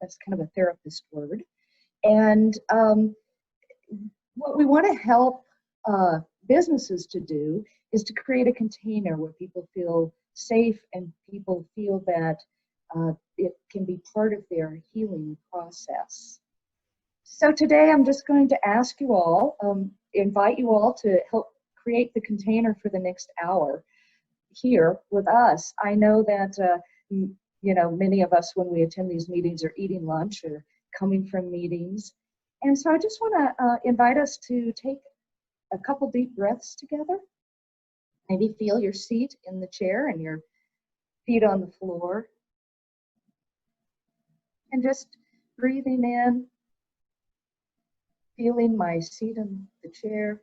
That's kind of a therapist word. And what we want to help businesses to do is to create a container where people feel safe and people feel that it can be part of their healing process. So today I'm just going to ask you all, invite you all to help create the container for the next hour here with us. I know that many of us, when we attend these meetings, are eating lunch or coming from meetings. And so I just want to invite us to take a couple deep breaths together. Maybe feel your seat in the chair and your feet on the floor. And just breathing in, feeling my seat in the chair,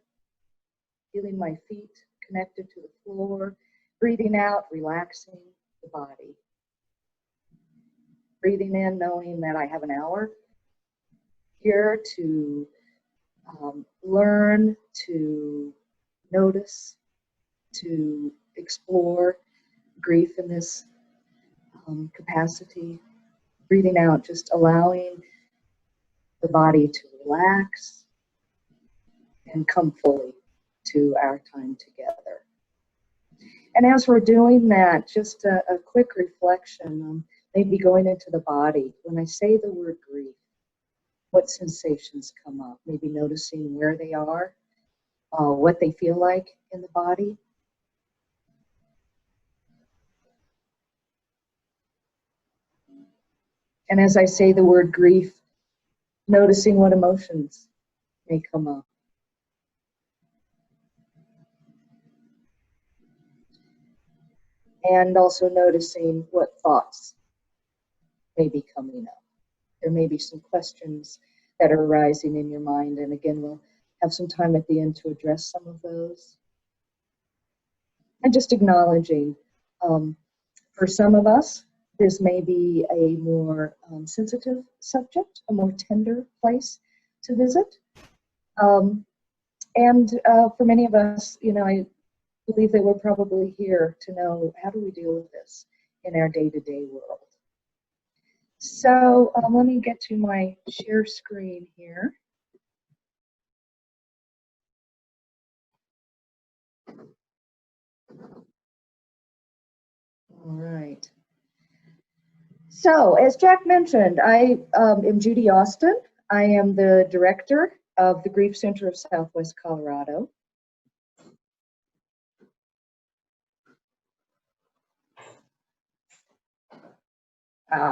feeling my feet connected to the floor. Breathing out, relaxing the body. Breathing in, knowing that I have an hour here to learn, to notice, to explore grief in this capacity. Breathing out, just allowing the body to relax and come fully to our time together. And as we're doing that, just a quick reflection, maybe going into the body. When I say the word grief, what sensations come up? Maybe noticing where they are, what they feel like in the body. And as I say the word grief, noticing what emotions may come up. And also noticing what thoughts may be coming up. There may be some questions that are arising in your mind, and again, we'll have some time at the end to address some of those. And just acknowledging, for some of us, this may be a more sensitive subject, a more tender place to visit. And for many of us, I believe that we're probably here to know, how do we deal with this in our day-to-day world? So let me get to my share screen here. All right. So as Jack mentioned, I am Judy Austin. I am the director of the Grief Center of Southwest Colorado.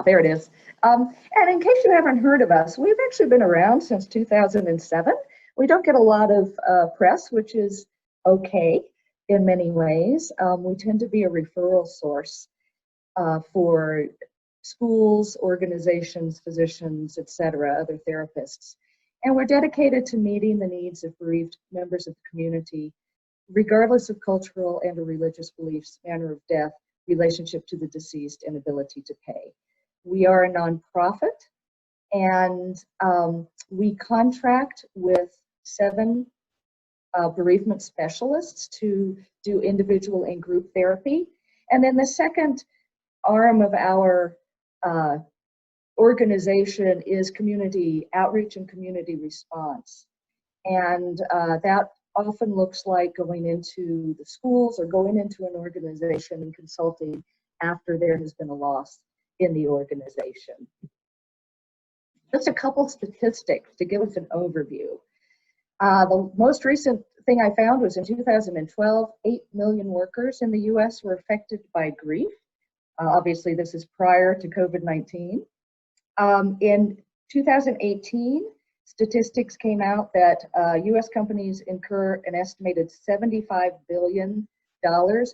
There it is. And in case you haven't heard of us, we've actually been around since 2007. We don't get a lot of press, which is okay in many ways. We tend to be a referral source for schools, organizations, physicians, etc., other therapists. And we're dedicated to meeting the needs of bereaved members of the community, regardless of cultural and or religious beliefs, manner of death, relationship to the deceased, and ability to pay. We are a nonprofit, and we contract with 7 bereavement specialists to do individual and group therapy. And then the second arm of our organization is community outreach and community response. And that often looks like going into the schools or going into an organization and consulting after there has been a loss in the organization. Just a couple statistics to give us an overview. The most recent thing I found was in 2012, 8 million workers in the US were affected by grief. Obviously, this is prior to COVID-19. In 2018, statistics came out that US companies incur an estimated $75 billion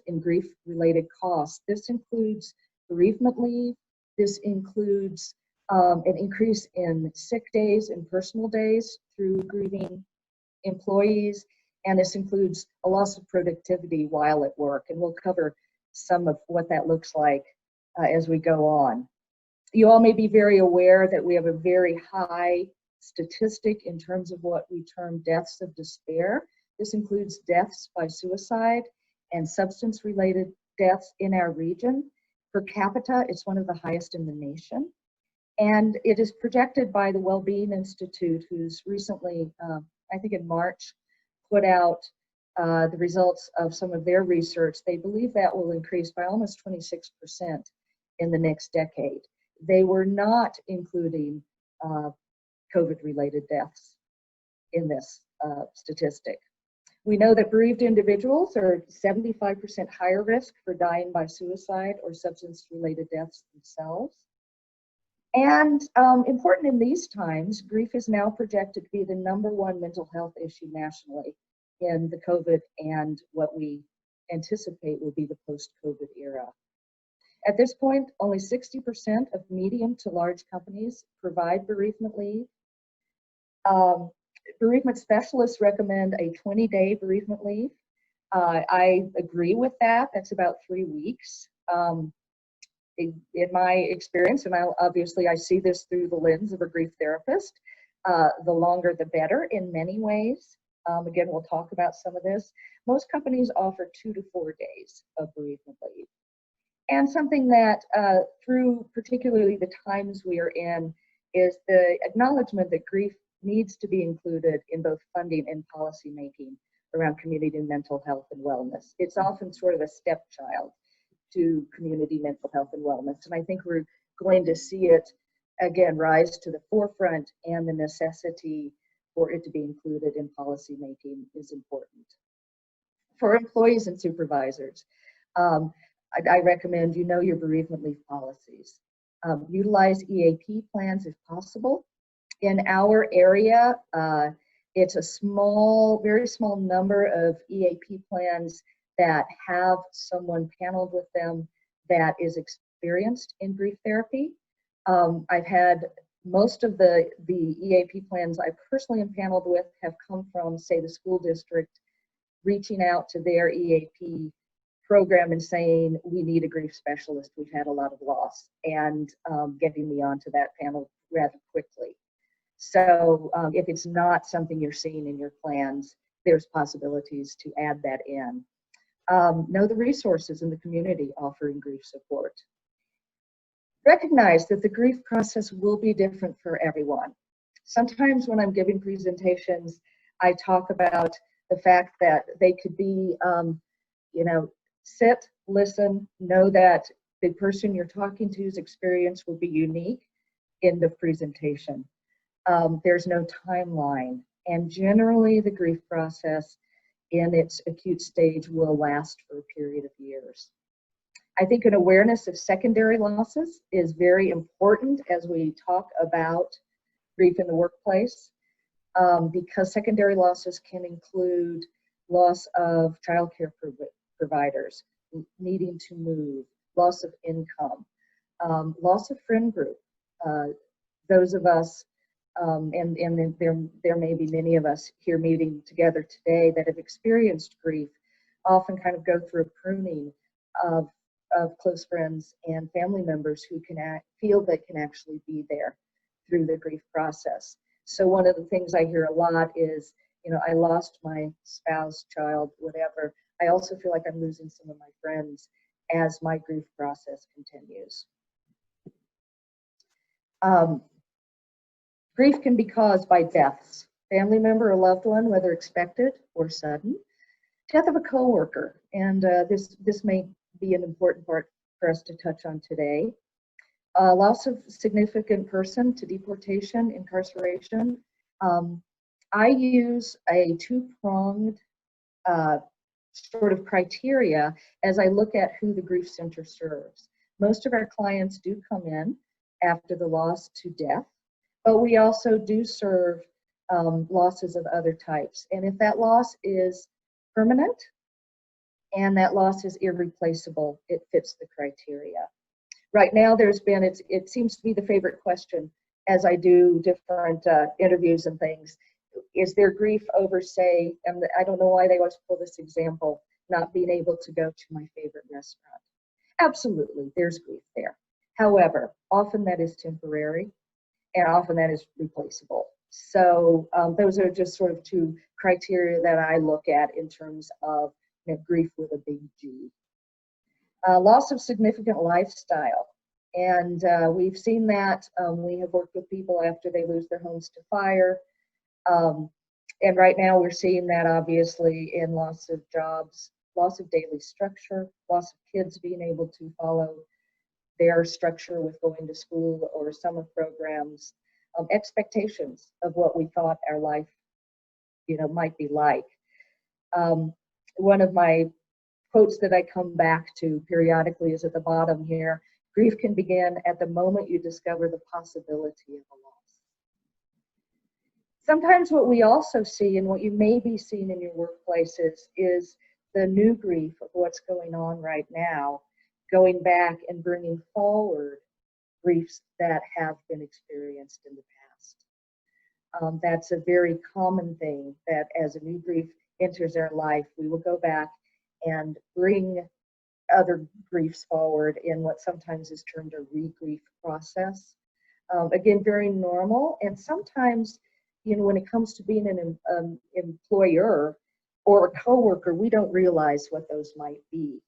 in grief-related costs. This includes bereavement leave. This includes an increase in sick days and personal days through grieving employees, and this includes a loss of productivity while at work, and we'll cover some of what that looks like as we go on. You all may be very aware that we have a very high statistic in terms of what we term deaths of despair. This includes deaths by suicide and substance-related deaths in our region. Per capita, it's one of the highest in the nation. And it is projected by the Wellbeing Institute, who's recently, I think in March, put out the results of some of their research. They believe that will increase by almost 26% in the next decade. They were not including COVID-related deaths in this statistic. We know that bereaved individuals are 75% higher risk for dying by suicide or substance-related deaths themselves. And important in these times, grief is now projected to be the #1 mental health issue nationally in the COVID and what we anticipate will be the post-COVID era. At this point, only 60% of medium to large companies provide bereavement leave. Bereavement specialists recommend a 20-day bereavement leave. I agree with that. That's about 3 weeks. In my experience, and obviously I see this through the lens of a grief therapist, the longer the better in many ways. Again, we'll talk about some of this. Most companies offer 2 to 4 days of bereavement leave. And something that through particularly the times we are in is the acknowledgement that grief needs to be included in both funding and policy making around community mental health and wellness. It's often sort of a stepchild to community mental health and wellness. And I think we're going to see it again rise to the forefront, and the necessity for it to be included in policy making is important. For employees and supervisors, I recommend you know your bereavement leave policies. Utilize EAP plans if possible. In our area, it's a very small number of EAP plans that have someone paneled with them that is experienced in grief therapy. I've had most of the EAP plans I personally am paneled with have come from, say, the school district reaching out to their EAP program and saying, we need a grief specialist, we've had a lot of loss, and getting me onto that panel rather quickly. So if it's not something you're seeing in your plans, there's possibilities to add that in. Know the resources in the community offering grief support. Recognize that the grief process will be different for everyone. Sometimes when I'm giving presentations, I talk about the fact that they could be, sit, listen, know that the person you're talking to's experience will be unique. End of presentation. There's no timeline, and generally the grief process in its acute stage will last for a period of years. I think an awareness of secondary losses is very important as we talk about grief in the workplace, because secondary losses can include loss of childcare providers, needing to move, loss of income, loss of friend group. Those of us and there may be many of us here meeting together today that have experienced grief, often kind of go through a pruning of close friends and family members who can feel they can actually be there through the grief process. So one of the things I hear a lot is, I lost my spouse, child, whatever. I also feel like I'm losing some of my friends as my grief process continues. Grief can be caused by deaths, family member or loved one, whether expected or sudden, death of a coworker, and this may be an important part for us to touch on today. Loss of significant person to deportation, incarceration. I use a two-pronged sort of criteria as I look at who the grief center serves. Most of our clients do come in after the loss to death, but we also do serve losses of other types. And if that loss is permanent and that loss is irreplaceable, it fits the criteria. Right now, it seems to be the favorite question as I do different interviews and things. Is there grief over, say, and I don't know why they always pull this example, not being able to go to my favorite restaurant? Absolutely, there's grief there. However, often that is temporary, and often that is replaceable. So those are just sort of two criteria that I look at in terms of grief with a big G. Loss of significant lifestyle. And we've seen that. We have worked with people after they lose their homes to fire. And right now we're seeing that obviously in loss of jobs, loss of daily structure, loss of kids being able to follow their structure with going to school or summer programs, expectations of what we thought our life, might be like. One of my quotes that I come back to periodically is at the bottom here. Grief can begin at the moment you discover the possibility of a loss. Sometimes what we also see, and what you may be seeing in your workplaces, is the new grief of what's going on right now, going back and bringing forward griefs that have been experienced in the past. That's a very common thing, that as a new grief enters our life, we will go back and bring other griefs forward in what sometimes is termed a re-grief process. Again, very normal. And sometimes, when it comes to being an employer or a coworker, we don't realize what those might be,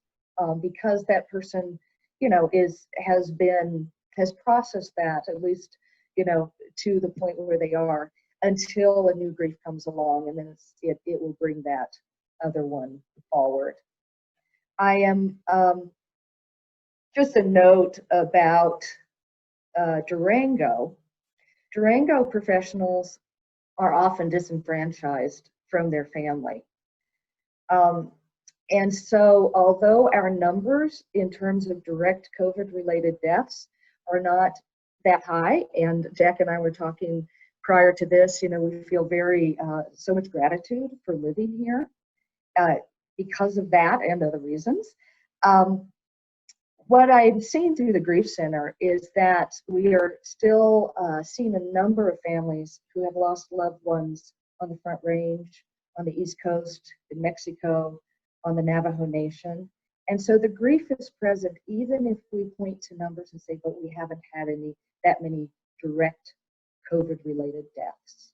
because that person, has processed that, at least, to the point where they are, until a new grief comes along, and then it will bring that other one forward. I am just a note about Durango. Durango professionals are often disenfranchised from their family. And so although our numbers in terms of direct COVID-related deaths are not that high, and Jack and I were talking prior to this, we feel very, so much gratitude for living here because of that and other reasons. What I'm seeing through the Grief Center is that we are still seeing a number of families who have lost loved ones on the Front Range, on the East Coast, in Mexico, on the Navajo Nation. And so the grief is present, even if we point to numbers and say, but we haven't had that many direct COVID-related deaths.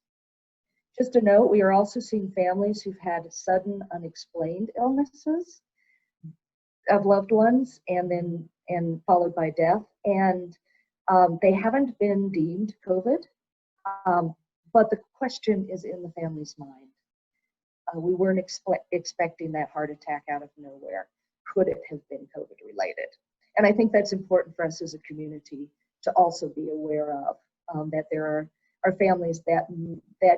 Just a note, we are also seeing families who've had sudden unexplained illnesses of loved ones, and followed by death, and they haven't been deemed COVID, but the question is in the family's mind. We weren't expecting that heart attack out of nowhere. Could it have been COVID related? And I think that's important for us as a community to also be aware of, that there are families that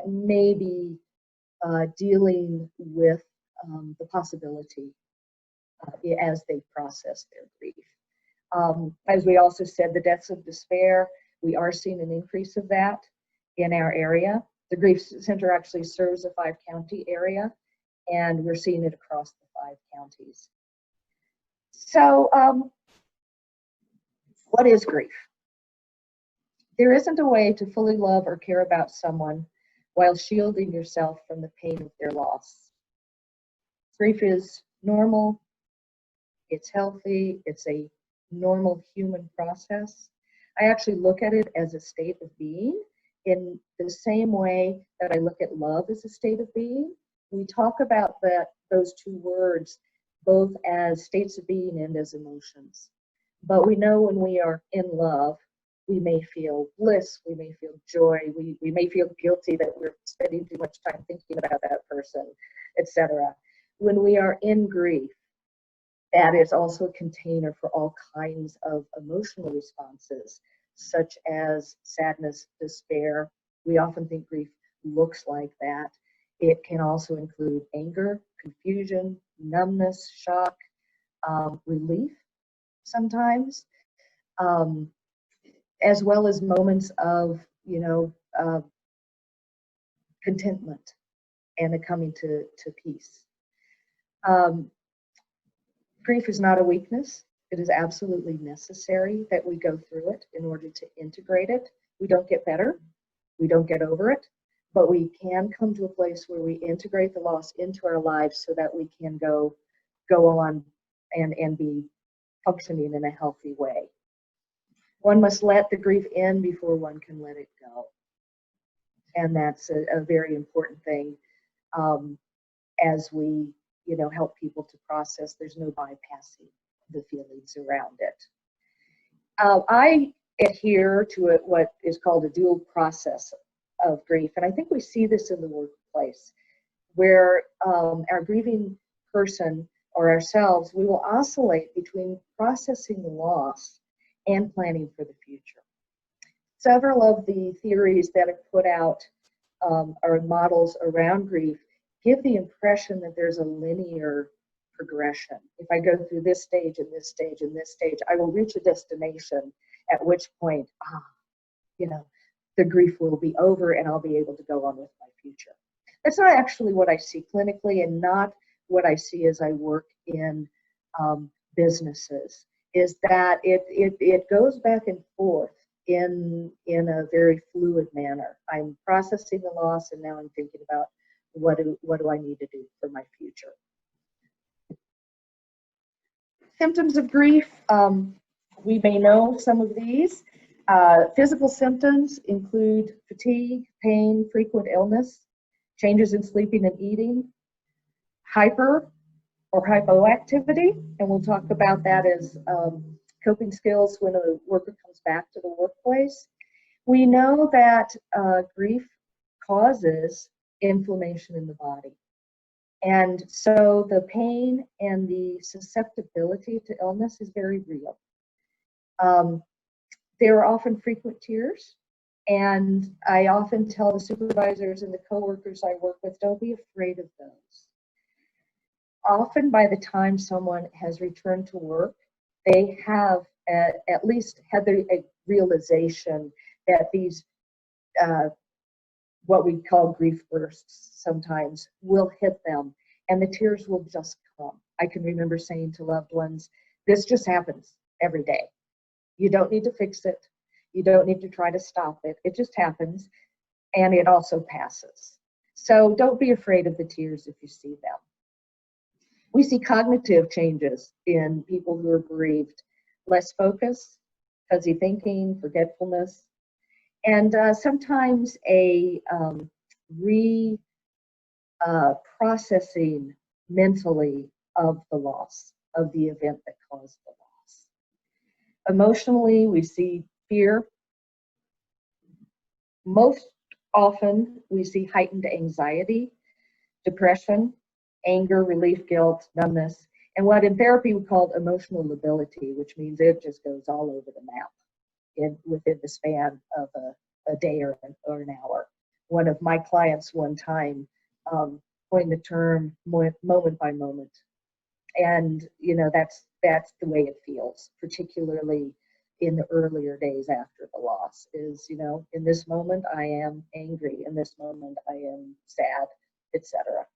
may be dealing with the possibility as they process their grief. As we also said, the deaths of despair, we are seeing an increase of that in our area. The Grief Center actually serves a 5-county area, and we're seeing it across the 5 counties. So what is grief? There isn't a way to fully love or care about someone while shielding yourself from the pain of their loss. Grief is normal, it's healthy, it's a normal human process. I actually look at it as a state of being in the same way that I look at love as a state of being. We talk about those two words both as states of being and as emotions. But we know when we are in love, we may feel bliss, we may feel joy, we may feel guilty that we're spending too much time thinking about that person, etc. When we are in grief, that is also a container for all kinds of emotional responses, such as sadness, despair. We often think grief looks like that. It can also include anger, confusion, numbness, shock, relief sometimes, as well as moments of, contentment and a coming to peace. Grief is not a weakness. It is absolutely necessary that we go through it in order to integrate it. We don't get better. We don't get over it. But we can come to a place where we integrate the loss into our lives so that we can go on and be functioning in a healthy way. One must let the grief in before one can let it go. And that's a very important thing as we help people to process. There's no bypassing the feelings around it. I adhere to what is called a dual process of grief, and I think we see this in the workplace, where our grieving person or ourselves, we will oscillate between processing the loss and planning for the future. Several of the theories that have put out or models around grief give the impression that there's a linear progression. If I go through this stage and this stage and this stage, I will reach a destination at which point, the grief will be over and I'll be able to go on with my future. That's not actually what I see clinically, and not what I see as I work in businesses, is that it goes back and forth in a very fluid manner. I'm processing the loss, and now I'm thinking about what do I need to do for my future. Symptoms of grief, we may know some of these. Physical symptoms include fatigue, pain, frequent illness, changes in sleeping and eating, hyper or hypoactivity, and we'll talk about that as coping skills when a worker comes back to the workplace. We know that grief causes inflammation in the body. And so the pain and the susceptibility to illness is very real. There are often frequent tears, and I often tell the supervisors and the coworkers I work with, don't be afraid of those. Often by the time someone has returned to work, they have at least had the realization that these what we call grief bursts sometimes will hit them, and the tears will just come. I can remember saying to loved ones, this just happens every day. You don't need to fix it. You don't need to try to stop it. It just happens, and it also passes. So don't be afraid of the tears if you see them. We see cognitive changes in people who are bereaved. Less focus, fuzzy thinking, forgetfulness, and sometimes a processing mentally of the loss, of the event that caused the loss. Emotionally, we see fear. Most often, we see heightened anxiety, depression, anger, relief, guilt, numbness, and what in therapy we call emotional lability, which means it just goes all over the map within the span of a day or an hour. One of my clients one time coined the term moment by moment. And that's the way it feels, particularly in the earlier days after the loss, is in this moment I am angry, in this moment I am sad, etc.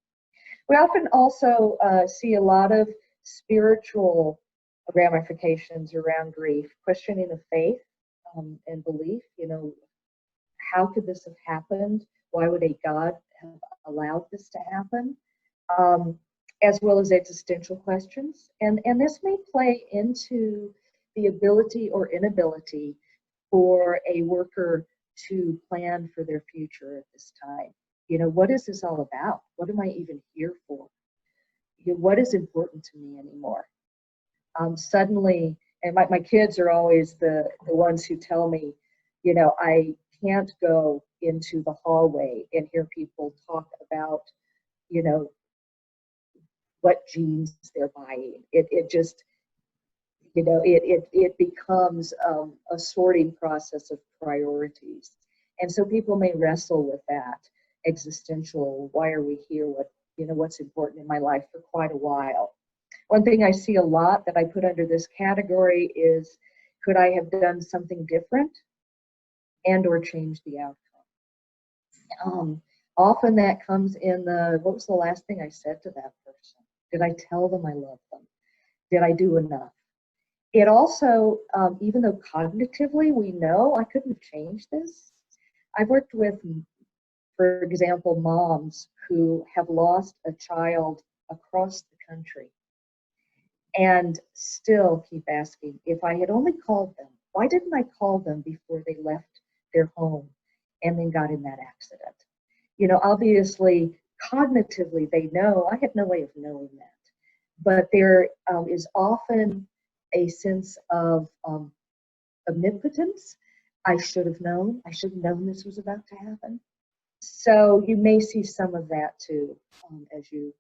We often also see a lot of spiritual ramifications around grief, questioning of faith and belief. How could this have happened? Why would a God have allowed this to happen? As well as existential questions. And this may play into the ability or inability for a worker to plan for their future at this time. What is this all about? What am I even here for? What is important to me anymore? Suddenly, and my kids are always the ones who tell me, I can't go into the hallway and hear people talk about, what jeans they're buying. It just, it becomes a sorting process of priorities. And so people may wrestle with that existential, why are we here? What's important in my life for quite a while. One thing I see a lot that I put under this category is, could I have done something different and or change the outcome? Often that comes in what was the last thing I said to that person? Did I tell them I love them? Did I do enough? It also, even though cognitively we know I couldn't have changed this, I've worked with, for example, moms who have lost a child across the country and still keep asking, if I had only called them, why didn't I call them before they left their home and then got in that accident? Obviously, cognitively, they know. I had no way of knowing that. But there is often a sense of omnipotence. I should have known. I should have known this was about to happen. So you may see some of that too as you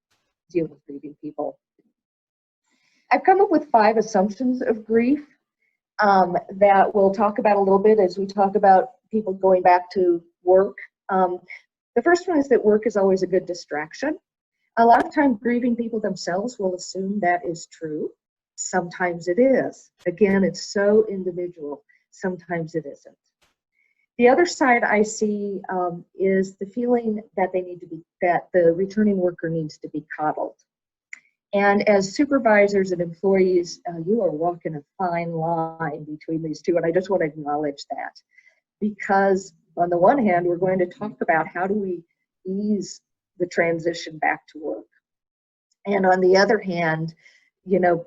deal with grieving people. I've come up with 5 assumptions of grief that we'll talk about a little bit as we talk about people going back to work. The first one is that work is always a good distraction. A lot of times grieving people themselves will assume that is true. Sometimes it is. Again, it's so individual. Sometimes it isn't. The other side I see is the feeling that that the returning worker needs to be coddled. And as supervisors and employees, you are walking a fine line between these two, and I just want to acknowledge that. Because on the one hand, we're going to talk about how do we ease the transition back to work. And on the other hand, you know,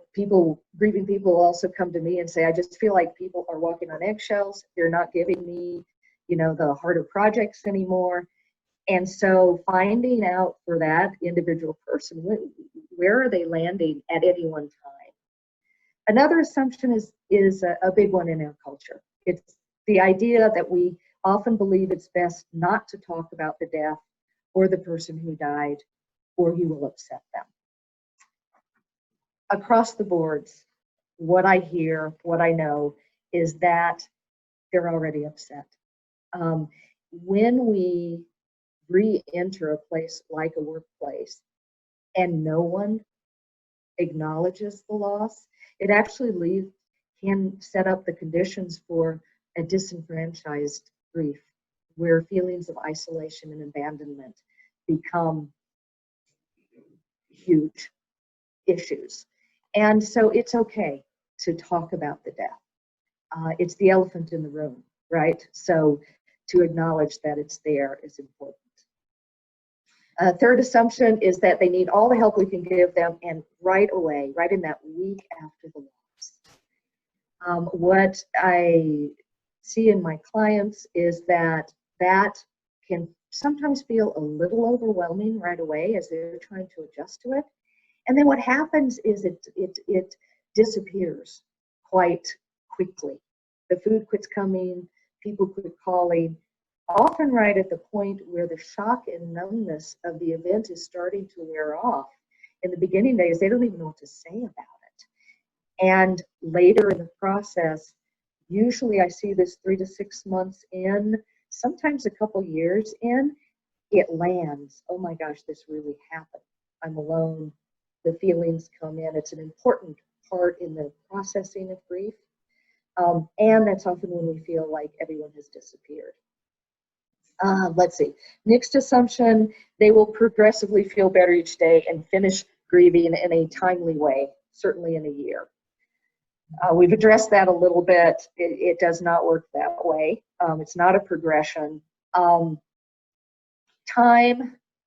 grieving people also come to me and say, I just feel like people are walking on eggshells. They're not giving me, you know, the harder projects anymore. And so finding out for that individual person, where are they landing at any one time? Another assumption is a big one in our culture. It's the idea that we often believe it's best not to talk about the death or the person who died, or you will upset them. Across the boards, what I hear, what I know, is that they're already upset. When we re-enter a place like a workplace and no one acknowledges the loss, it actually can set up the conditions for a disenfranchised grief, where feelings of isolation and abandonment become huge issues. And so it's okay to talk about the death. It's the elephant in the room, right? So to acknowledge that it's there is important. Third assumption is that they need all the help we can give them, and right away, right in that week after the loss. What I see in my clients is that can sometimes feel a little overwhelming right away as they're trying to adjust to it. And then what happens is it disappears quite quickly. The food quits coming, people quit calling, often right at the point where the shock and numbness of the event is starting to wear off. In the beginning days, they don't even know what to say about it. And later in the process, usually I see this 3 to 6 months in, sometimes a couple years in, it lands. Oh my gosh, this really happened. I'm alone. The feelings come in. It's an important part in the processing of grief. And that's often when we feel like everyone has disappeared. Let's see. Next assumption, they will progressively feel better each day and finish grieving in a timely way, certainly in a year. We've addressed that a little bit. It does not work that way. It's not a progression. Time,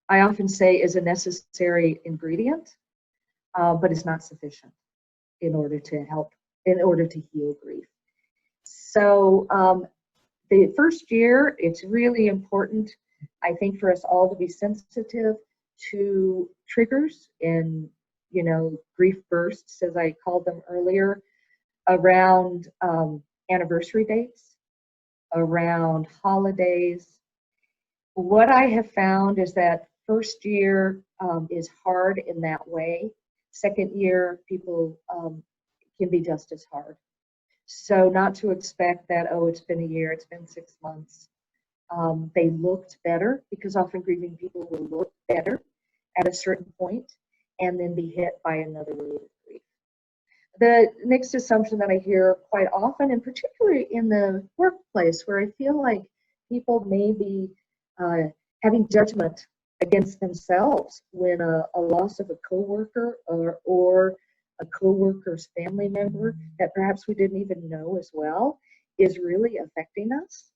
I often say, is a necessary ingredient, but it's not sufficient in order to heal grief. So the first year, it's really important, I think, for us all to be sensitive to triggers and, you know, grief bursts, as I called them earlier, around anniversary dates, around holidays. What I have found is that first year is hard in that way. Second year, people can be just as hard. So not to expect that, oh, it's been a year, it's been 6 months. They looked better, because often grieving people will look better at a certain point and then be hit by another wave of grief. The next assumption that I hear quite often, and particularly in the workplace, where I feel like people may be having judgment against themselves when a loss of a coworker or a coworker's family member that perhaps we didn't even know as well is really affecting us.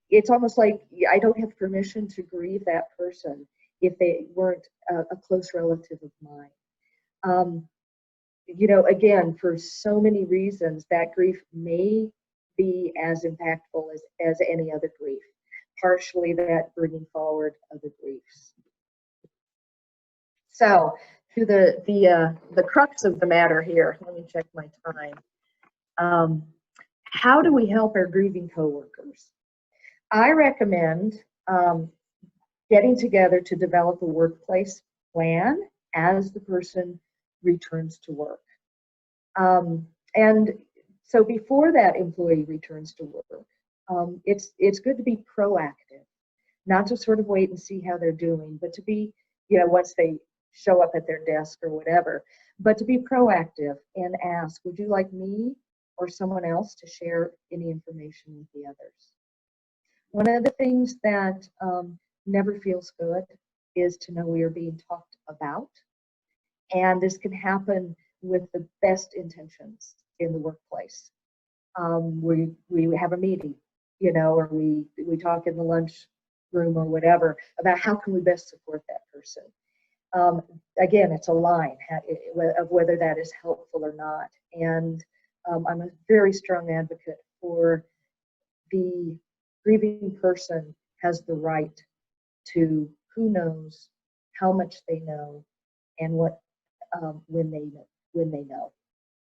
It's almost like I don't have permission to grieve that person if they weren't a close relative of mine. You know, again, for so many reasons, that grief may be as impactful as any other grief, partially that bringing forward other griefs. So, to the crux of the matter here, let me check my time. How do we help our grieving coworkers? I recommend getting together to develop a workplace plan as the person returns to work. And so before that employee returns to work, it's good to be proactive, not to sort of wait and see how they're doing, but to be, once they show up at their desk or whatever, but to be proactive and ask, would you like me or someone else to share any information with the others? One of the things that never feels good is to know we are being talked about. And this can happen with the best intentions in the workplace. We have a meeting, or we talk in the lunch room or whatever about how can we best support that person. Again, it's a line of whether that is helpful or not. And I'm a very strong advocate for the grieving person has the right to who knows, how much they know, and what when they know.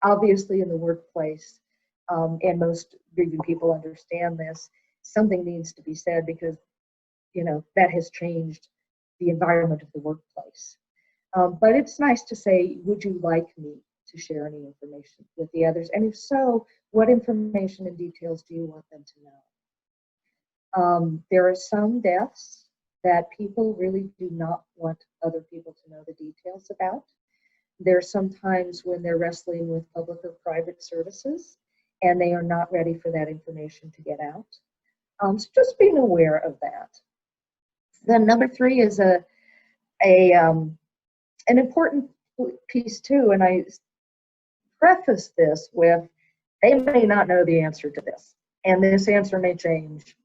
Obviously, in the workplace, and most grieving people understand this, something needs to be said because that has changed the environment of the workplace. But it's nice to say, would you like me to share any information with the others? And if so, what information and details do you want them to know? There are some deaths that people really do not want other people to know the details about. There's sometimes when they're wrestling with public or private services and they are not ready for that information to get out. So just being aware of that. Then number 3 is an important piece too, and I preface this with, they may not know the answer to this, and this answer may change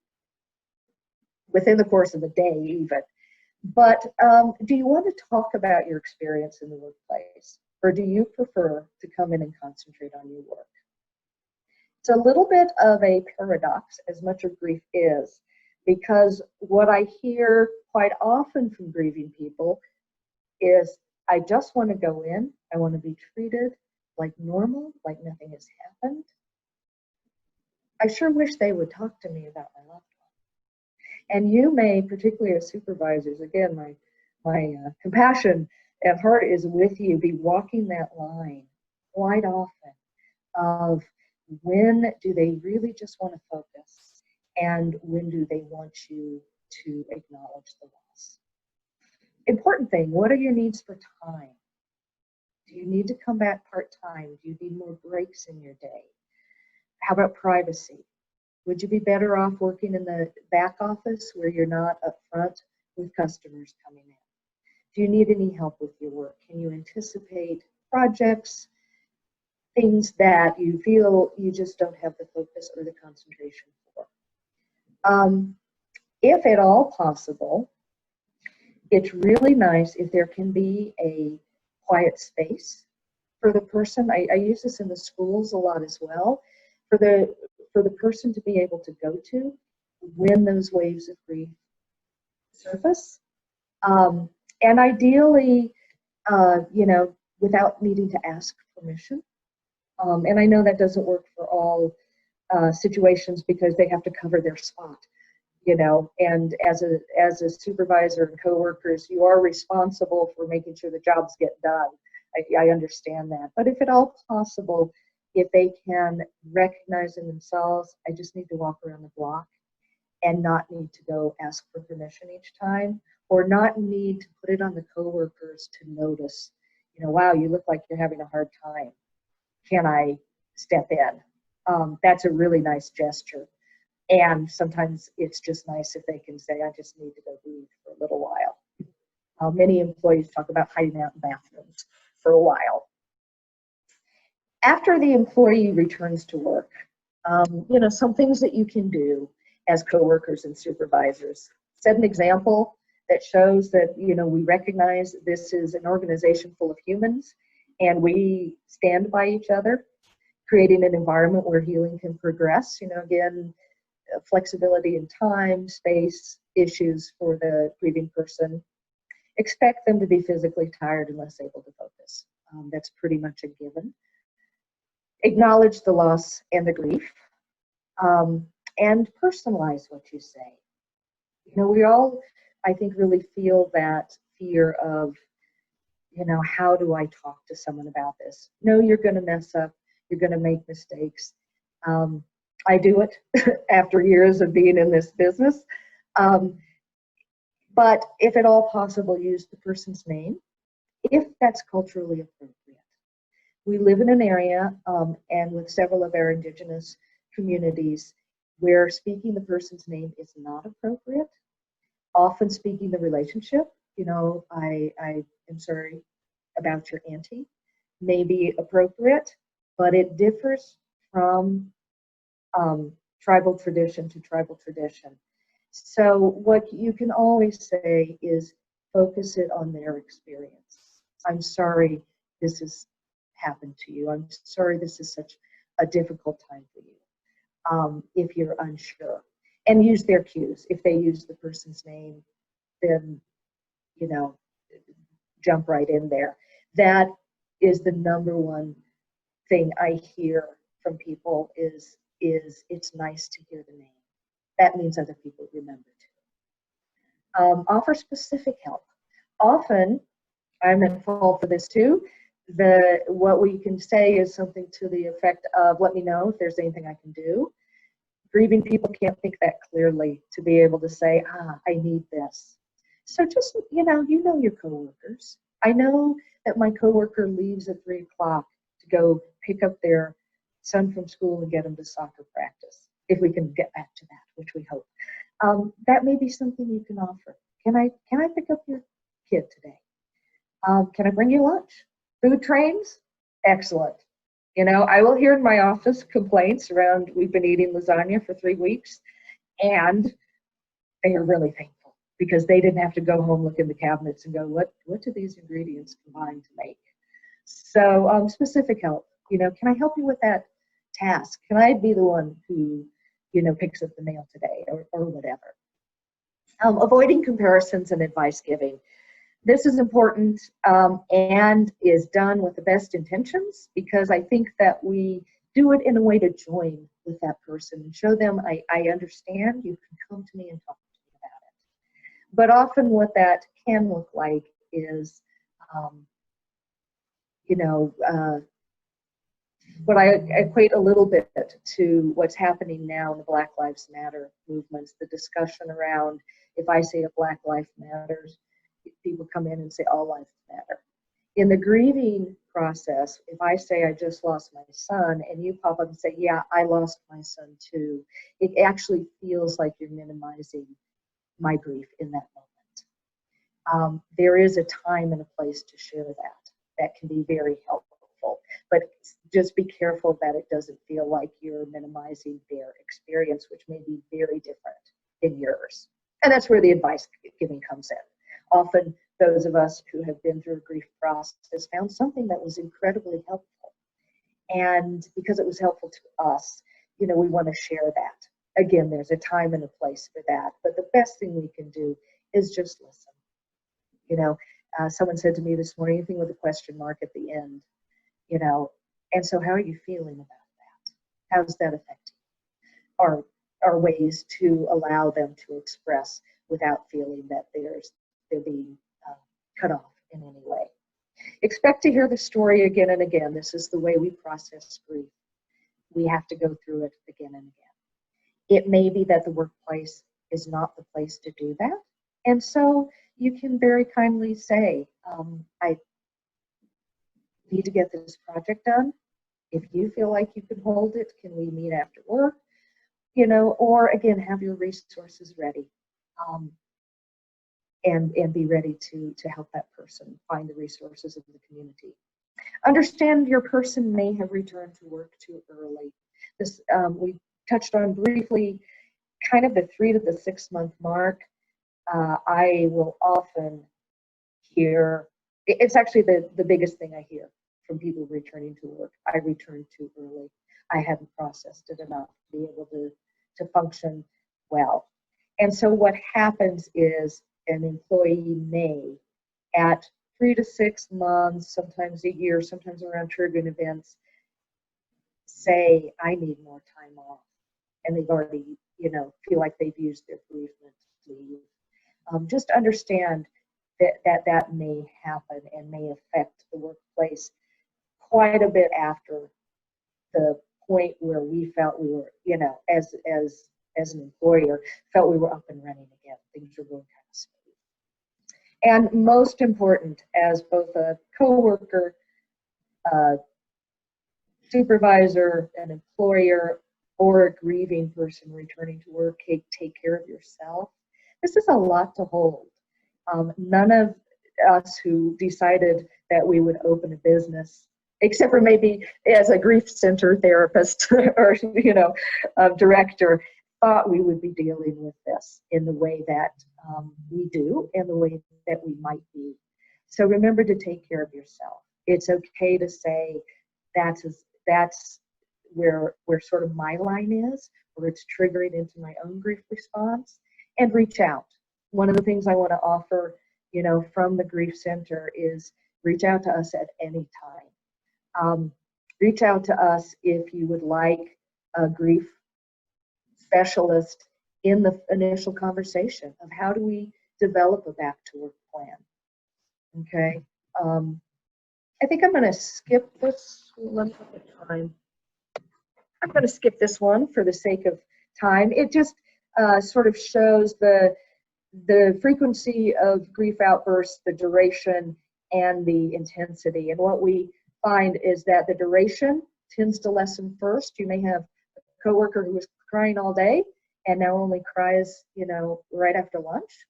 within the course of the day even. But do you want to talk about your experience in the workplace, or do you prefer to come in and concentrate on your work? It's a little bit of a paradox, as much of grief is, because what I hear quite often from grieving people is, I just want to go in, I want to be treated like normal, like nothing has happened. I sure wish they would talk to me about my loved one. And you may, particularly as supervisors, again, my compassion and heart is with you, be walking that line quite often of when do they really just want to focus and when do they want you to acknowledge the loss. Important thing, what are your needs for time? Do you need to come back part-time? Do you need more breaks in your day? How about privacy? Would you be better off working in the back office where you're not up front with customers coming in? Do you need any help with your work? Can you anticipate projects, things that you feel you just don't have the focus or the concentration for? If at all possible, it's really nice if there can be a quiet space for the person. I use this in the schools a lot as well, for the person to be able to go to when those waves of grief surface. And ideally, without needing to ask permission. And I know that doesn't work for all situations because they have to cover their spot, and as a supervisor and coworkers, you are responsible for making sure the jobs get done. I understand that. But if at all possible, if they can recognize in themselves, I just need to walk around the block and not need to go ask for permission each time, or not need to put it on the coworkers to notice, wow, you look like you're having a hard time. Can I step in? That's a really nice gesture. And sometimes it's just nice if they can say, I just need to go breathe for a little while. Many employees talk about hiding out in bathrooms for a while. After the employee returns to work, some things that you can do as coworkers and supervisors. Set an example that shows that, we recognize this is an organization full of humans and we stand by each other, creating an environment where healing can progress. Again, flexibility in time, space, issues for the grieving person. Expect them to be physically tired and less able to focus. That's pretty much a given. Acknowledge the loss and the grief. and personalize what you say. You know, we all, I think, really feel that fear of, you know, how do I talk to someone about this? No, you're going to mess up. You're going to make mistakes. Um, I do it after years of being in this business. Um, but if at all possible, use the person's name if that's culturally appropriate. We live in an area and with several of our indigenous communities where speaking the person's name is not appropriate. Often speaking the relationship, you know, I am sorry about your auntie, may be appropriate, but it differs from tribal tradition to tribal tradition. So what you can always say is focus it on their experience. I'm sorry this has happened to you. I'm sorry this is such a difficult time for you. If you're unsure, and use their cues. If they use the person's name, then, you know, jump right in there. That is the number one thing I hear from people is it's nice to hear the name. That means other people remember too. Offer specific help. Often, I'm at fault for this too. What we can say is something to the effect of, let me know if there's anything I can do. Grieving people can't think that clearly to be able to say, I need this. So just, you know your coworkers. I know that my coworker leaves at 3 o'clock to go pick up their son from school and get him to soccer practice, if we can get back to that, which we hope. That may be something you can offer. Can I pick up your kid today? Can I bring you lunch? Food trains? Excellent. You know, I will hear in my office complaints around, we've been eating lasagna for 3 weeks, and they are really thankful because they didn't have to go home, look in the cabinets and go, what do these ingredients combine to make? So specific help, you know, can I help you with that task? Can I be the one who, you know, picks up the mail today or whatever? Avoiding comparisons and advice giving. This is important and is done with the best intentions, because I think that we do it in a way to join with that person and show them, I understand, you can come to me and talk to me about it. But often what that can look like is, what I equate a little bit to what's happening now in the Black Lives Matter movements, the discussion around, if I say a Black Life Matters, people come in and say all lives matter. In the grieving process, if I say I just lost my son and you pop up and say, yeah, I lost my son too, it actually feels like you're minimizing my grief in that moment. There is a time and a place to share that. That can be very helpful, but just be careful that it doesn't feel like you're minimizing their experience, which may be very different than yours. And that's where the advice giving comes in. Often those of us who have been through a grief process found something that was incredibly helpful. And because it was helpful to us, you know, we want to share that. Again, there's a time and a place for that. But the best thing we can do is just listen. You know, someone said to me this morning, anything with a question mark at the end, you know, and so how are you feeling about that? How's that affecting you? Are ways to allow them to express without feeling that they're being cut off in any way. Expect to hear the story again and again. This is the way we process grief. We have to go through it again and again. It may be that the workplace is not the place to do that. And so you can very kindly say, I need to get this project done. If you feel like you can hold it, can we meet after work? You know, or again, have your resources ready. And be ready to help that person find the resources of the community. Understand your person may have returned to work too early. This we touched on briefly, kind of the 3 to the 6 month mark. I will often hear, it's actually the biggest thing I hear from people returning to work. I returned too early. I hadn't processed it enough to be able to function well. And so what happens is an employee may, at 3 to 6 months, sometimes a year, sometimes around triggering events, say, I need more time off. and they've already, feel like they've used their bereavement leave. Just understand that may happen and may affect the workplace quite a bit after the point where we felt we were, as an employer, felt we were up and running again. Things were going kind of smooth. And most important, as both a coworker, supervisor, an employer, or a grieving person returning to work, take care of yourself. This is a lot to hold. None of us who decided that we would open a business, except for maybe as a grief center therapist or director, thought we would be dealing with this in the way that we do and the way that we might be. So remember to take care of yourself. It's okay to say that's where sort of my line is, where it's triggering into my own grief response, and reach out. One of the things I want to offer, from the Grief Center is reach out to us at any time. Reach out to us if you would like a grief specialist in the initial conversation of how do we develop a back to work plan. Okay. I think I'm going to skip this. Let me look at time. I'm going to skip this one for the sake of time. It just sort of shows the frequency of grief outbursts, the duration, and the intensity. And what we find is that the duration tends to lessen first. You may have a coworker who was crying all day and now only cries, right after lunch.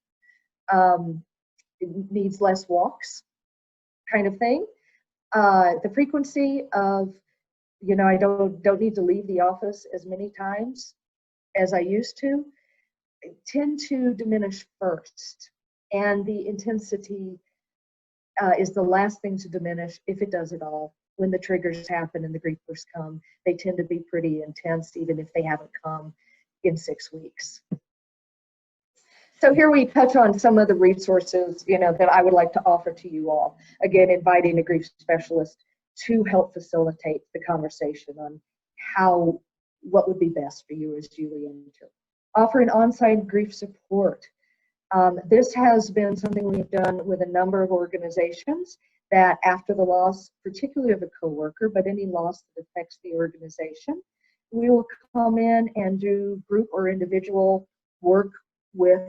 It needs less walks, kind of thing. The frequency of, I don't need to leave the office as many times as I used to, tend to diminish first. And the intensity is the last thing to diminish, if it does at all. When the triggers happen and the griefers come, they tend to be pretty intense, even if they haven't come in 6 weeks. So here we touch on some of the resources, that I would like to offer to you all. Again, inviting a grief specialist to help facilitate the conversation on what would be best for you as you re-enter. Offering on-site grief support. This has been something we've done with a number of organizations that after the loss, particularly of a coworker, but any loss that affects the organization, we will come in and do group or individual work with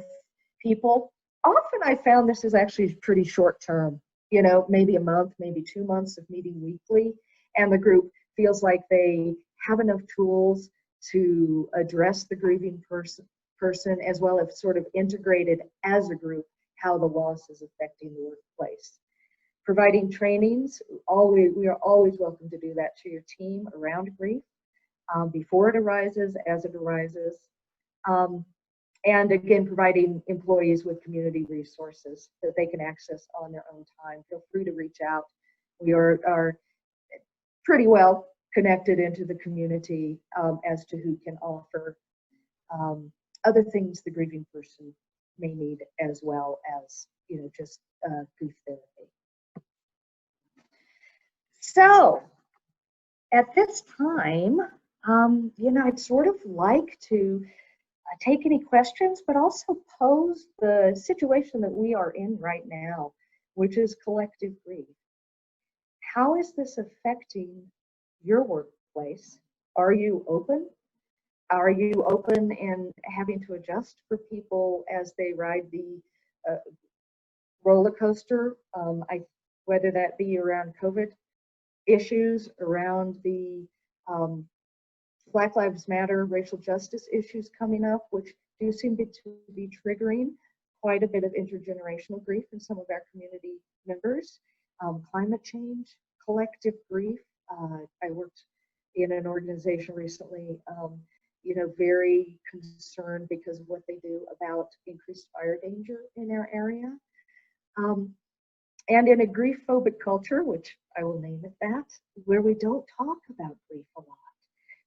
people. Often I found this is actually pretty short term, maybe a month, maybe 2 months of meeting weekly, and the group feels like they have enough tools to address the grieving person as well as sort of integrated as a group how the loss is affecting the workplace. Providing trainings, we are always welcome to do that to your team around grief, before it arises, as it arises. And again, providing employees with community resources that they can access on their own time. Feel free to reach out. We are pretty well connected into the community as to who can offer other things the grieving person may need, as well as just grief therapy. So at this time, I'd sort of like to take any questions, but also pose the situation that we are in right now, which is collective grief. How is this affecting your workplace? Are you open? Are you open and having to adjust for people as they ride the roller coaster? Whether that be around COVID issues, around the Black Lives Matter, racial justice issues coming up, which do seem to be triggering quite a bit of intergenerational grief in some of our community members. Climate change, collective grief. I worked in an organization recently, very concerned because of what they do about increased fire danger in our area. And in a grief-phobic culture, which I will name it that, where we don't talk about grief a lot.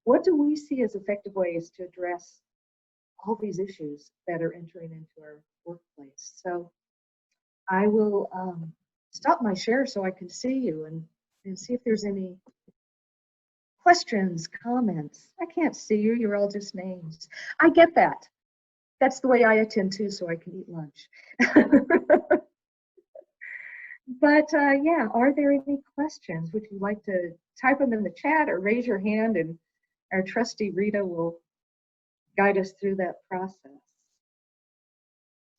What do we see as effective ways to address all these issues that are entering into our workplace? So I will stop my share so I can see you and see if there's any Questions, comments? I can't see you. You're all just names. I get that. That's the way I attend too, so I can eat lunch. But yeah, are there any questions? Would you like to type them in the chat or raise your hand, and our trusty Rita will guide us through that process.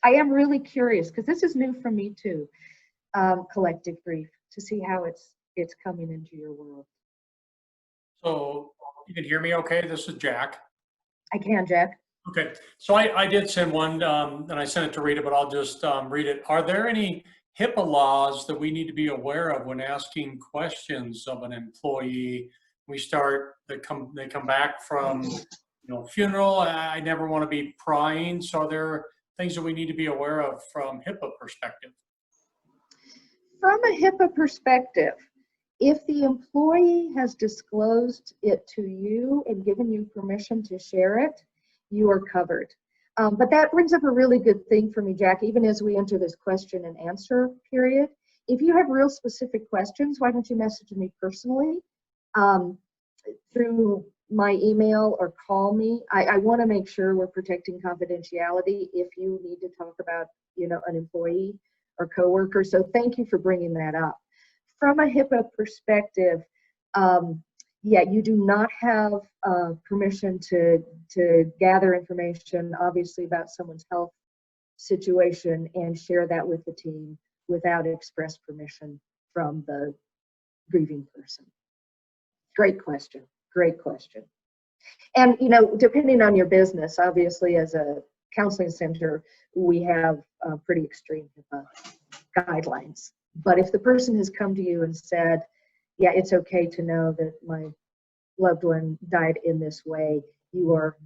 I am really curious, because this is new for me too, collective grief, to see how it's coming into your world. So you can hear me okay? This is Jack. I can, Jack. Okay, so I did send one, and I sent it to Rita, but I'll just read it. Are there any HIPAA laws that we need to be aware of when asking questions of an employee? They come back from, funeral. I never want to be prying. So are there things that we need to be aware of from HIPAA perspective? From a HIPAA perspective, if the employee has disclosed it to you and given you permission to share it, you are covered. But that brings up a really good thing for me, Jack, even as we enter this question and answer period. If you have real specific questions, why don't you message me personally through my email or call me. I want to make sure we're protecting confidentiality if you need to talk about, an employee or coworker. So thank you for bringing that up. From a HIPAA perspective, yeah, you do not have permission to gather information, obviously, about someone's health situation and share that with the team without express permission from the grieving person. Great question. Great question. And, depending on your business, obviously, as a counseling center, we have pretty extreme HIPAA guidelines. But if the person has come to you and said, yeah, it's okay to know that my loved one died in this way, you are,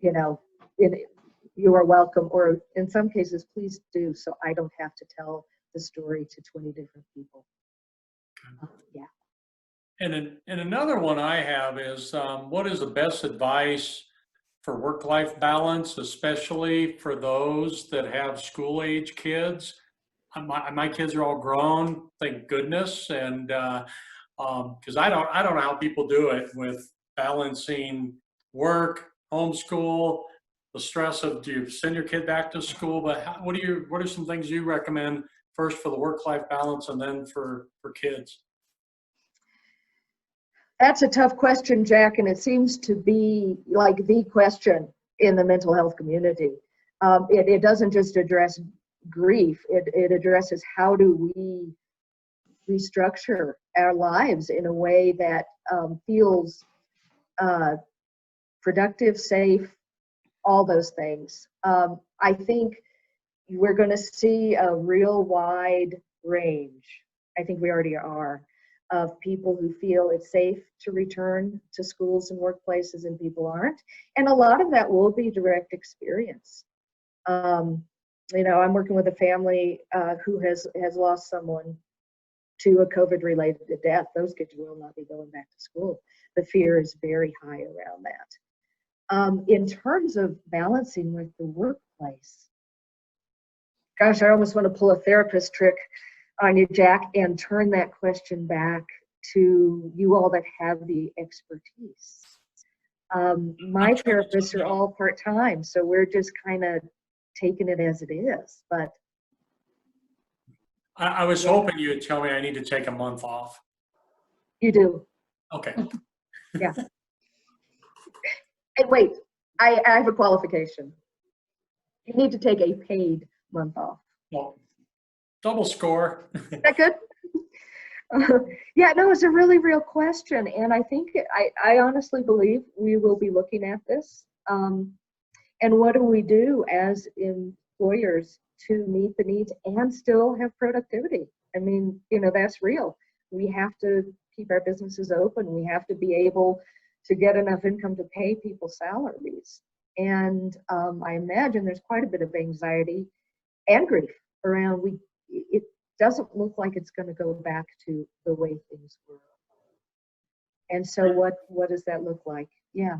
you are welcome, or in some cases, please do, so I don't have to tell the story to 20 different people. Yeah. And another one I have is, what is the best advice for work-life balance, especially for those that have school-age kids? My kids are all grown, thank goodness, and because I don't know how people do it with balancing work, homeschool, the stress of, do you send your kid back to school? But what are some things you recommend first for the work-life balance and then for kids? That's a tough question, Jack, and it seems to be like the question in the mental health community. It doesn't just address grief, it addresses how do we restructure our lives in a way that feels productive, safe, all those things. I think we're going to see a real wide range, I think we already are, of people who feel it's safe to return to schools and workplaces and people aren't. And a lot of that will be direct experience. I'm working with a family who has lost someone to a COVID-related death. Those kids will not be going back to school. The fear is very high around that. In terms of balancing with the workplace, gosh, I almost want to pull a therapist trick on you, Jack, and turn that question back to you all that have the expertise. My therapists are all part-time, so we're just kind of taking it as it is. But I was hoping you would tell me I need to take a month off. You do. Okay. Yeah. Hey, wait, I have a qualification. You need to take a paid month off. Well, double score. Is that good? Yeah, no, it's a really real question. And I think, I honestly believe we will be looking at this. And what do we do as employers to meet the needs and still have productivity? I mean, that's real. We have to keep our businesses open. We have to be able to get enough income to pay people's salaries. And I imagine there's quite a bit of anxiety and grief around it doesn't look like it's going to go back to the way things were. And so what does that look like? Yeah.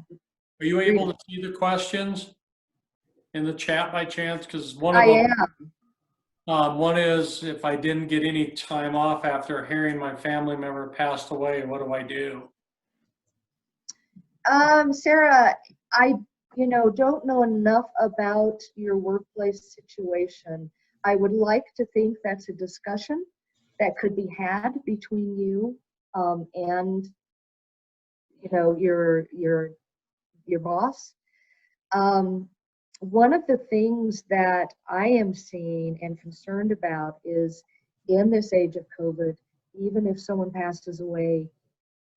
Are you able to see the questions in the chat by chance? Because one is, if I didn't get any time off after hearing my family member passed away, what do I do? Sarah, I, don't know enough about your workplace situation. I would like to think that's a discussion that could be had between you and, your boss. One of the things that I am seeing and concerned about is in this age of COVID, even if someone passes away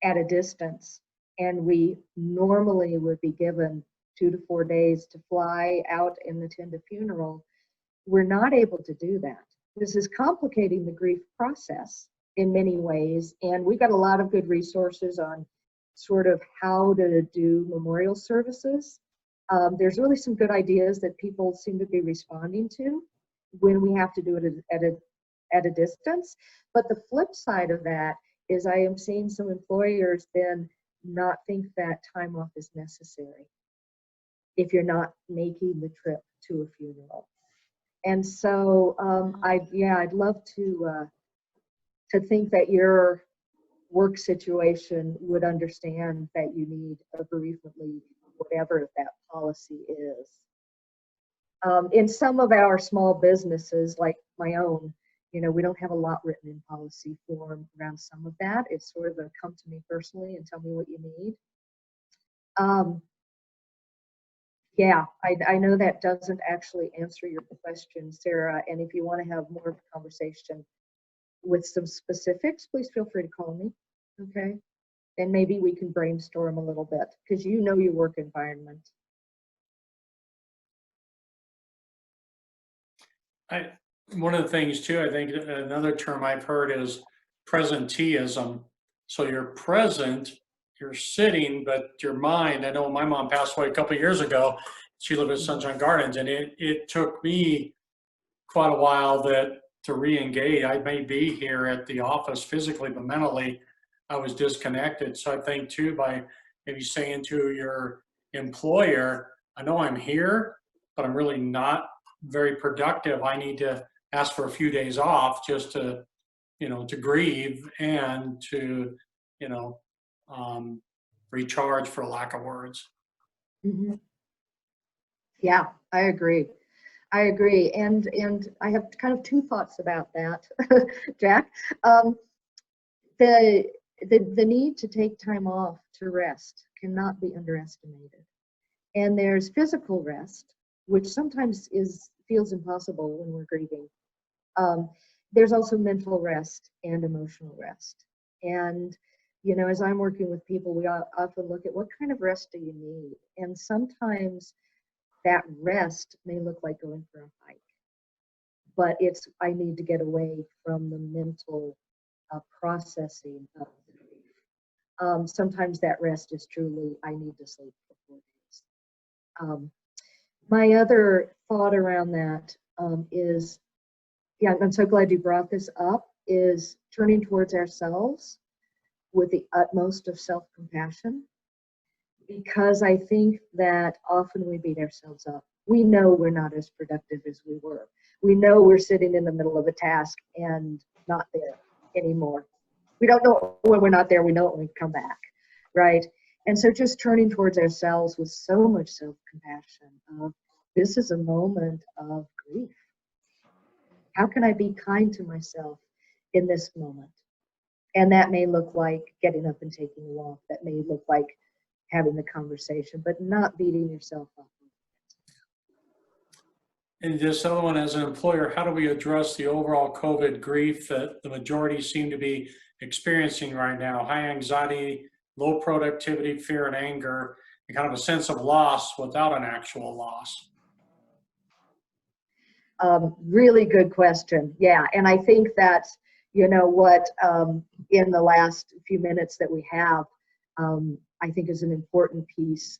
at a distance, and we normally would be given 2 to 4 days to fly out and attend a funeral, we're not able to do that. This is complicating the grief process in many ways, and we've got a lot of good resources on sort of how to do memorial services. There's really some good ideas that people seem to be responding to when we have to do it at a distance. But the flip side of that is I am seeing some employers then not think that time off is necessary if you're not making the trip to a funeral. And so I'd love to think that your work situation would understand that you need a bereavement leave, whatever that policy is. In some of our small businesses, like my own, we don't have a lot written in policy form around some of that. It's sort of a come to me personally and tell me what you need. I know that doesn't actually answer your question, Sarah. And if you want to have more of a conversation with some specifics, please feel free to call me. Okay. And maybe we can brainstorm a little bit because you know your work environment. One of the things too, I think another term I've heard is presenteeism. So you're present, you're sitting, but your mind, I know my mom passed away a couple of years ago. She lived at Sunshine Gardens, and it took me quite a while to re-engage. I may be here at the office physically, but mentally I was disconnected. So I think too, by maybe saying to your employer, I know I'm here, but I'm really not very productive. I need to ask for a few days off just to, to grieve and to, recharge, for lack of words. Mm-hmm. Yeah, I agree. And I have kind of two thoughts about that, Jack. The need to take time off to rest cannot be underestimated. And there's physical rest, which sometimes feels impossible when we're grieving. There's also mental rest and emotional rest. And, as I'm working with people, we often look at what kind of rest do you need? And sometimes that rest may look like going for a hike, but I need to get away from the mental processing of the grief. Sometimes that rest is truly, I need to sleep for 4 days. My other thought around that is, I'm so glad you brought this up, is turning towards ourselves with the utmost of self-compassion, because I think that often we beat ourselves up. We know we're not as productive as we were. We know we're sitting in the middle of a task and not there anymore. We don't know when we're not there. We know it when we come back, right? And so just turning towards ourselves with so much self-compassion of, this is a moment of grief. How can I be kind to myself in this moment? And that may look like getting up and taking a walk. That may look like having the conversation, but not beating yourself up. And this other one, as an employer, how do we address the overall COVID grief that the majority seem to be experiencing right now? High anxiety, low productivity, fear and anger, and kind of a sense of loss without an actual loss. Really good question. Yeah, and I think that's, what in the last few minutes that we have, I think is an important piece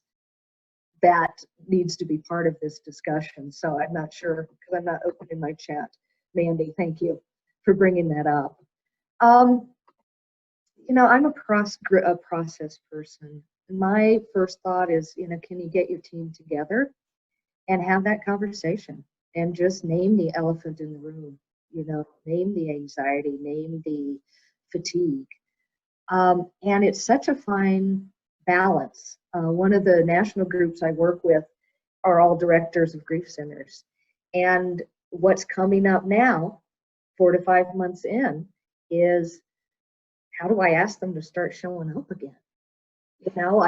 that needs to be part of this discussion. So I'm not sure, because I'm not opening my chat. Mandy, thank you for bringing that up. I'm a process person. My first thought is, can you get your team together and have that conversation and just name the elephant in the room? Name the anxiety, name the fatigue. And it's such a fine balance. One of the national groups I work with are all directors of grief centers. And what's coming up now, 4 to 5 months in, is how do I ask them to start showing up again? You know,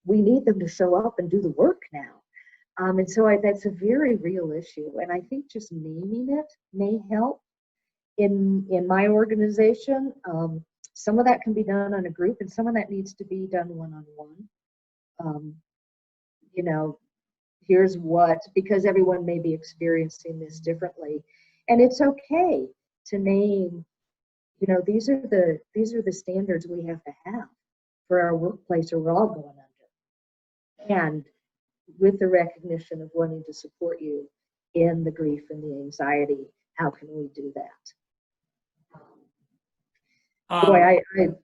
we need them to show up and do the work now. And so that's a very real issue. And I think just naming it may help. In my organization, some of that can be done on a group, and some of that needs to be done one-on-one. You know, here's what, because everyone may be experiencing this differently. And it's okay to name, you know, these are the standards we have to have for our workplace, or we're all going under. And with the recognition of wanting to support you in the grief and the anxiety, how can we do that? Boy, I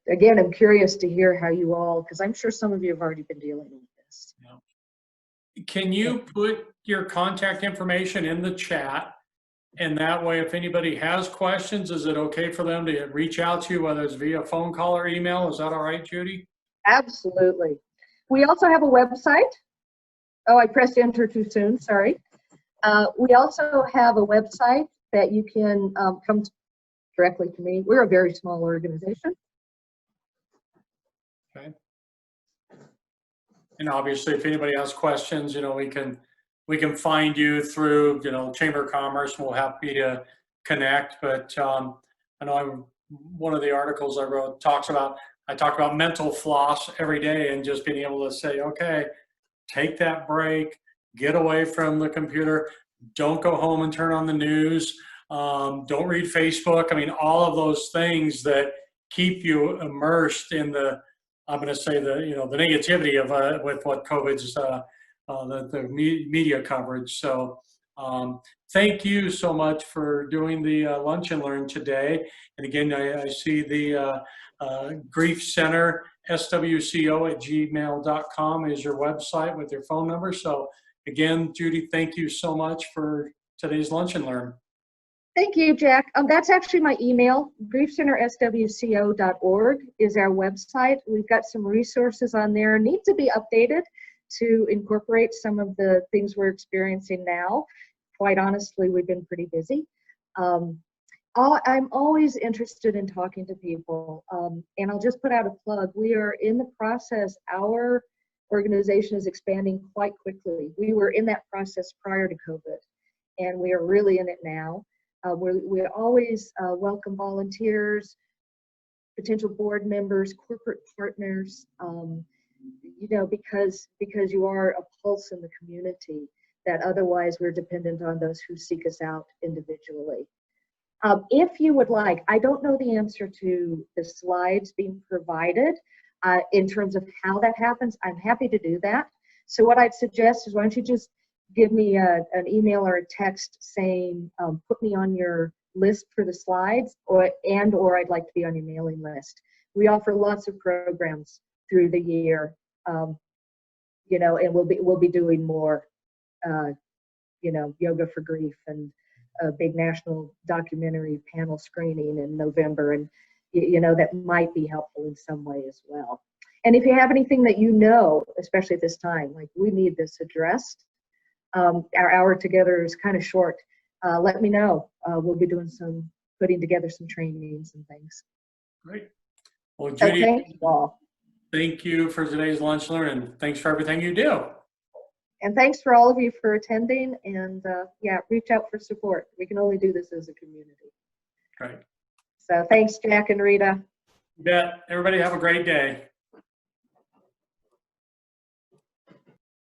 again, I'm curious to hear how you all, because I'm sure some of you have already been dealing with this. Yeah. Can you put your contact information in the chat? And that way, if anybody has questions, is it okay for them to reach out to you, whether it's via phone call or email? Is that all right, Judy? Absolutely. We also have a website. Oh, I pressed enter too soon, sorry. We also have a website that you can come directly to me. We're a very small organization. Okay. And obviously, if anybody has questions, you know, we can find you through, you know, Chamber of Commerce. We'll happy to connect. But I know one of the articles I wrote I talk about mental floss every day, and just being able to say, okay, take that break, get away from the computer, don't go home and turn on the news, don't read Facebook. I mean, all of those things that keep you immersed in I'm going to say the negativity of with what COVID's the media coverage. So thank you so much for doing the lunch and learn today. And again, I see the Grief Center, swco@gmail.com is your website with your phone number. So again, Judy, thank you so much for today's lunch and learn. Thank you, Jack. That's actually my email. griefcenterswco.org is our website. We've got some resources on there, need to be updated to incorporate some of the things we're experiencing now. Quite honestly, we've been pretty busy. I'm always interested in talking to people, and I'll just put out a plug. We are in the process. Our organization is expanding quite quickly. We were in that process prior to COVID, and we are really in it now. We always welcome volunteers, potential board members, corporate partners, you know, because you are a pulse in the community that otherwise we're dependent on those who seek us out individually. If you would like, I don't know the answer to the slides being provided in terms of how that happens. I'm happy to do that. So what I'd suggest is, why don't you just give me an email or a text saying, put me on your list for the slides, or I'd like to be on your mailing list. We offer lots of programs through the year, you know, and we'll be doing more, you know, yoga for grief and a big national documentary panel screening in November, and you know, that might be helpful in some way as well. And if you have anything that you know, especially at this time, like we need this addressed, our hour together is kind of short. Let me know. We'll be putting together some trainings and things. Great. Well, Judy, so thank you all. Thank you for today's lunch learn, and thanks for everything you do. And thanks for all of you for attending, and yeah, reach out for support. We can only do this as a community. Great. So thanks, Jack and Rita. You bet. Everybody have a great day.